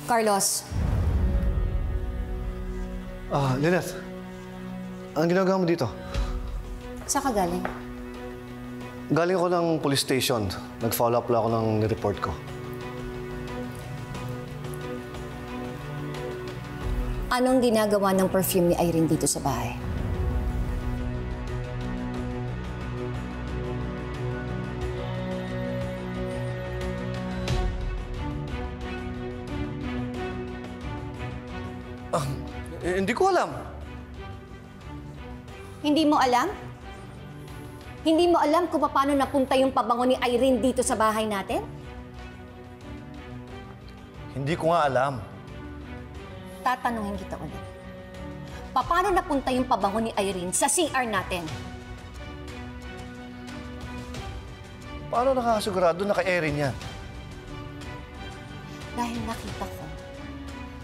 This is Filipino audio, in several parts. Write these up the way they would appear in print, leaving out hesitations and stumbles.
Carlos. Lynette. Anong ginagawa mo dito? Saan ka galing? Galing ako ng police station. Nag-follow up lang ako ng report ko. Anong ginagawa ng perfume ni Irene dito sa bahay? Hindi ko alam. Hindi mo alam? Hindi mo alam kung paano napunta yung pabango ni Irene dito sa bahay natin? Hindi ko nga alam. Tatanungin kita ulit. Paano napunta yung pabango ni Irene sa CR natin? Paano nakasigurado na kay Erin yan? Dahil nakita ko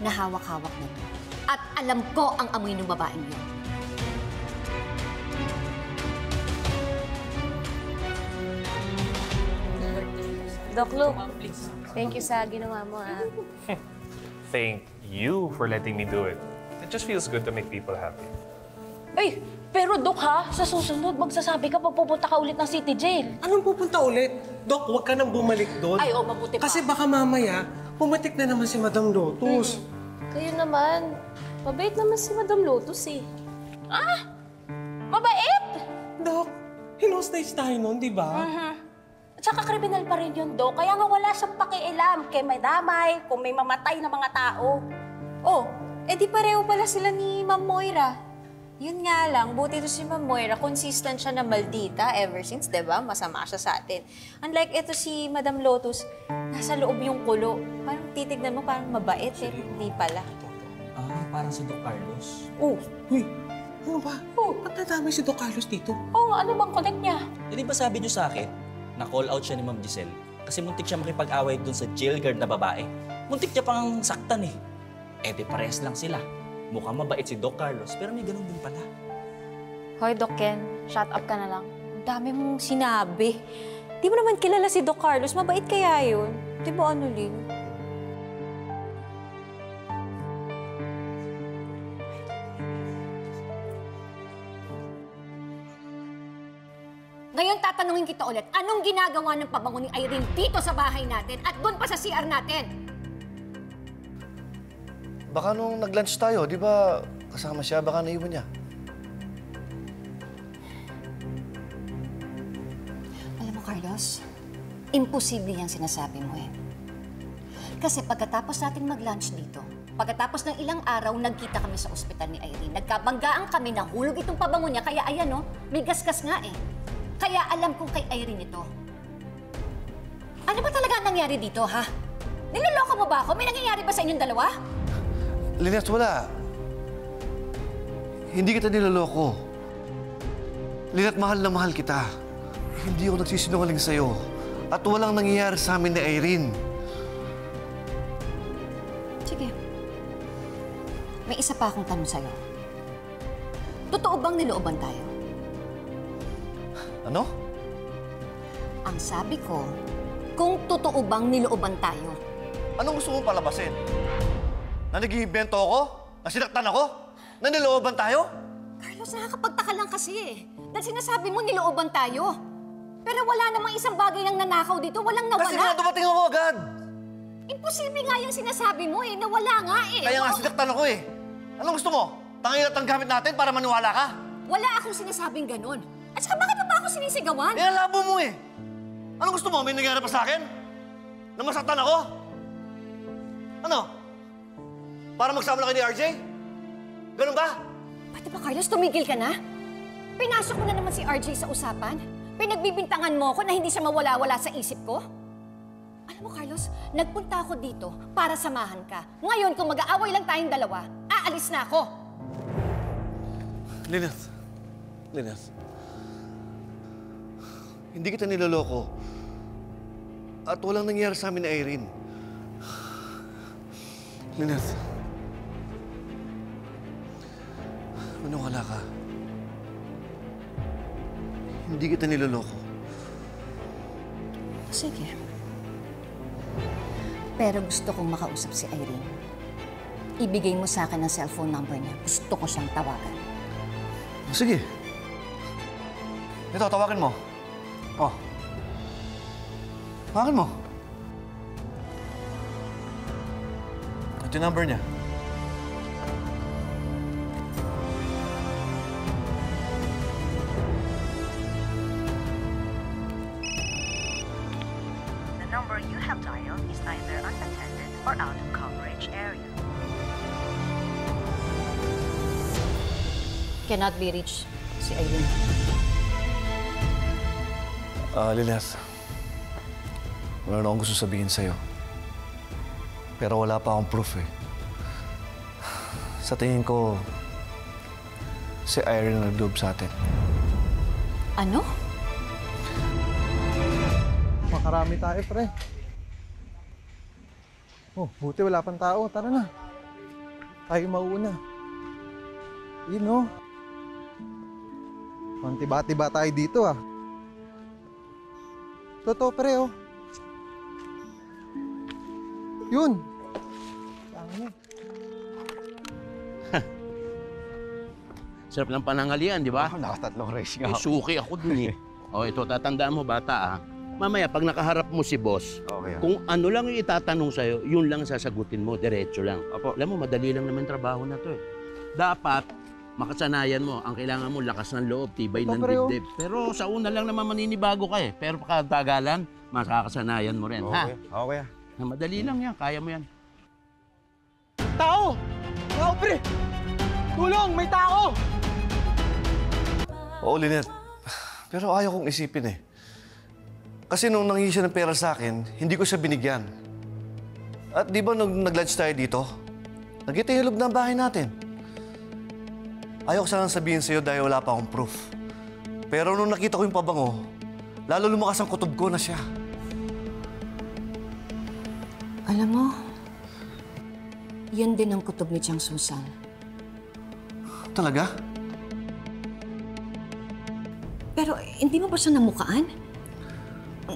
na hawak-hawak na ito. At alam ko ang amoy ng babaeng yun. Doc Luke, thank you sa ginawa mo, ah. Thank you for letting me do it. It just feels good to make people happy. Ay, pero Doc ha, sa susunod, magsasabi ka pag pupunta ka ulit ng city jail. Anong pupunta ulit? Dok, huwag ka nang bumalik doon. Ay, oh, mabuti pa. Kasi baka mamaya, pumatik na naman si Madam Lotus. Kayo naman, mabait naman si Madam Lotus eh. Ah! Mabait! Dok, hinostage tayo nun, di ba? At saka kriminal pa rin yun, Doc. Kaya nga wala siyang pakialam kay may damay, kung may mamatay na mga tao. Oh, edi pareho pala sila ni Ma'am Moira. Yun nga lang, buti to si Ma'am Moira, consistent siya na maldita ever since, di ba? Masama siya sa atin. Unlike ito si Madam Lotus, nasa loob yung kulo. Parang titignan mo, parang mabait eh. Hindi pala. Parang si Doc Carlos. Oh, Uy, ano ba? Ba't nadamay si Doc Carlos dito? oh, ano bang connect niya? Eh, di ba sabi niyo sa akin, na-call out siya ni Ma'am Giselle kasi muntik siya makipag-away dun sa jail guard na babae. Muntik niya pang saktan eh. Eh di parehas lang sila. Mukhang mabait si Doc Carlos pero may ganun din pala. Hoy, Doc Ken, shut up ka na lang. Ang dami mong sinabi. Di mo naman kilala si Doc Carlos. Mabait kaya yun. Di ba, ano, Lin? Ngayon tatanungin kita ulit, anong ginagawa ng pabango ni Irene dito sa bahay natin at doon pa sa CR natin? Baka nung nag-lunch tayo, di ba kasama siya, baka naiwan niya. Alam mo, Carlos, imposible yung sinasabi mo eh. Kasi pagkatapos natin mag-lunch dito, pagkatapos ng ilang araw, nagkita kami sa ospital ni Irene. Nagkabanggaan kami na hulog itong pabango niya, kaya ayan, no, may gasgas nga eh. Kaya alam kong kay Irene ito. Ano ba talaga ang nangyari dito, ha? Niloloko mo ba ako? May nangyayari ba sa inyong dalawa? Lynette, wala. Hindi kita niloloko. Lynette, mahal na mahal kita. Hindi ako nagsisinungaling sa'yo. At walang nangyayari sa amin ni Irene. Sige. May isa pa akong tanong sa'yo. Totoo bang nilooban tayo? Ano? Ang sabi ko, kung totoo bang nilooban tayo. Anong gusto mong palabasin? Na nag-iimbento ako? Na sinaktan ako? Na nilooban tayo? Carlos, nakakapagtaka lang kasi eh. Dahil sinasabi mo nilooban tayo. Pero wala namang isang bagay nang nanakaw dito. Walang nawala. Kasi nga dumating ako agad. Imposible nga yung sinasabi mo eh. Nawala nga eh. Kaya nga sinaktan ako eh. Anong gusto mo? Tangin at ang gamit natin para maniwala ka? Wala akong sinasabing ganun. At saka bakit pa ba ako sinisigawan? Eh, ang labo mo eh. Anong gusto mo? May nangyari pa sa akin? Na masaktan ako? Ano? Para magsama na kayo ni RJ? Ganun ba? Pati ba, Carlos, tumigil ka na? Pinasok mo na naman si RJ sa usapan. Pinagbibintangan mo ko na hindi siya mawala-wala sa isip ko. Alam mo, Carlos, nagpunta ako dito para samahan ka. Ngayon, kung mag-aaway lang tayong dalawa, aalis na ako. Lynette. Hindi kita niloloko. At walang nangyari sa amin ni Irene. Lynette. Maniwala ka. Hindi kita niloloko. Sige. Pero gusto kong makausap si Irene. Ibigay mo sa akin ang cellphone number niya. Gusto ko siyang tawagan. Sige. Ito, tawagan mo. Oh. Tawagan mo. Ito yung number niya. The number you have dialed is either unattended or out of coverage area. Cannot be reached si Irene. Lilith. Wala na akong gusto sabihin sa'yo. Pero wala pa akong proof eh. Sa tingin ko, si Irene ang nagdoob sa atin. Ano? Makarami tayo, pre. Oh, buti wala pang tao. Tara na. Tayo mauuna. Yun, oh. Mantiba-tiba tayo dito, ah. Totoo, pre, oh. Yun. Sarap ng panangalian, di ba? Nakatatlong race Eh, suki ako dun eh. O, ito, tatandaan mo, bata ah. Mamaya, pag nakaharap mo si boss, Okay. kung ano lang yung itatanong sa'yo, yun lang sasagutin mo, diretso lang. Apo. Alam mo, madali lang naman trabaho na to eh. Dapat, makasanayan mo. Ang kailangan mo, lakas ng loob, tibay ng dibdib. Pero sa una lang naman maninibago ka eh. Pero pagkatagalan, makakasanayan mo rin, ha? Okay. Na madali lang yan, kaya mo yan. Tao! Tao, pre! Tulong! May tao! Oo, Lynette. Pero ayaw kong isipin eh. Kasi nung nanghingi siya ng pera sa akin, hindi ko siya binigyan. At di ba nung nag-lunch tayo dito, nakita yung loob ng bahay natin. Ayaw ko sanang sabihin sa'yo dahil wala pa akong proof. Pero nung nakita ko yung pabango, lalo lumakas ang kutob ko na siya. Alam mo, yan din ang kutob ni Chang Susan. Talaga? Pero hindi mo ba siya namukaan?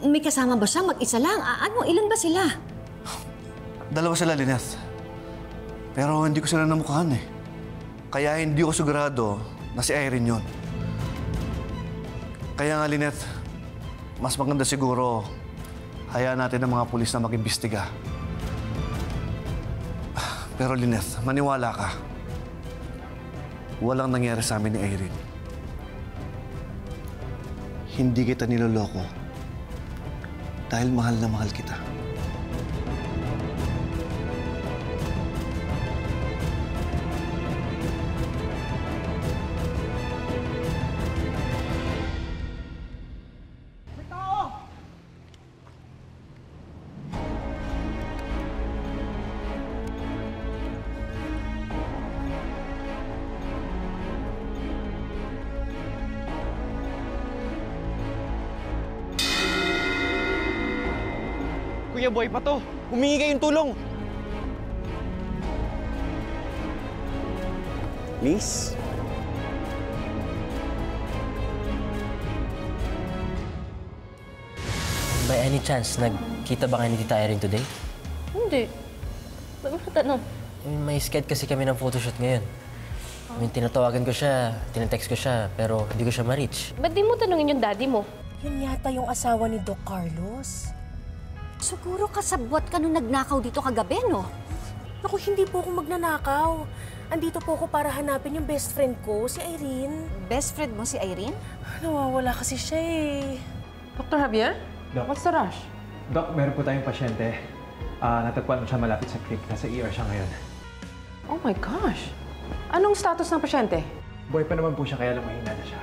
May kasama ba siya? Mag-isa lang? Ano, ilan ba sila? Dalawa sila, Lynette. Pero hindi ko sila namukhaan eh. Kaya hindi ko sigurado na si Irene yun. Kaya nga, Lynette, mas maganda siguro hayaan natin ang mga pulis na mag-imbestiga. Pero Lynette, maniwala ka. Walang nangyari sa amin ni Irene. Hindi kita niloloko dahil mahal na mahal kita. Kuya Boy pa to. Humingi kayong tulong. Please? By any chance, nagkita ba kayo ni Tita Irene today? Hindi. Ba't mo natanong? May sked kasi kami ng photoshoot ngayon. Tinatawagan ko siya, tinetext ko siya, pero hindi ko siya ma-reach. Ba't di mo tanungin yung daddy mo? Yun yata yung asawa ni Doc Carlos. Siguro kasabwat ka nung nagnakaw dito kagabi, no? Naku, hindi po ako magnanakaw. Andito po ako para hanapin yung best friend ko, si Irene. Best friend mo si Irene? Nawawala kasi siya eh. Dr. Javier? Doc. What's the rush? Doc, meron po tayong pasyente. Natagpuan mo siya malapit sa creek. Nasa ER siya ngayon. Oh my gosh! Anong status ng pasyente? Buhay pa naman po siya, kaya lang mahina na siya.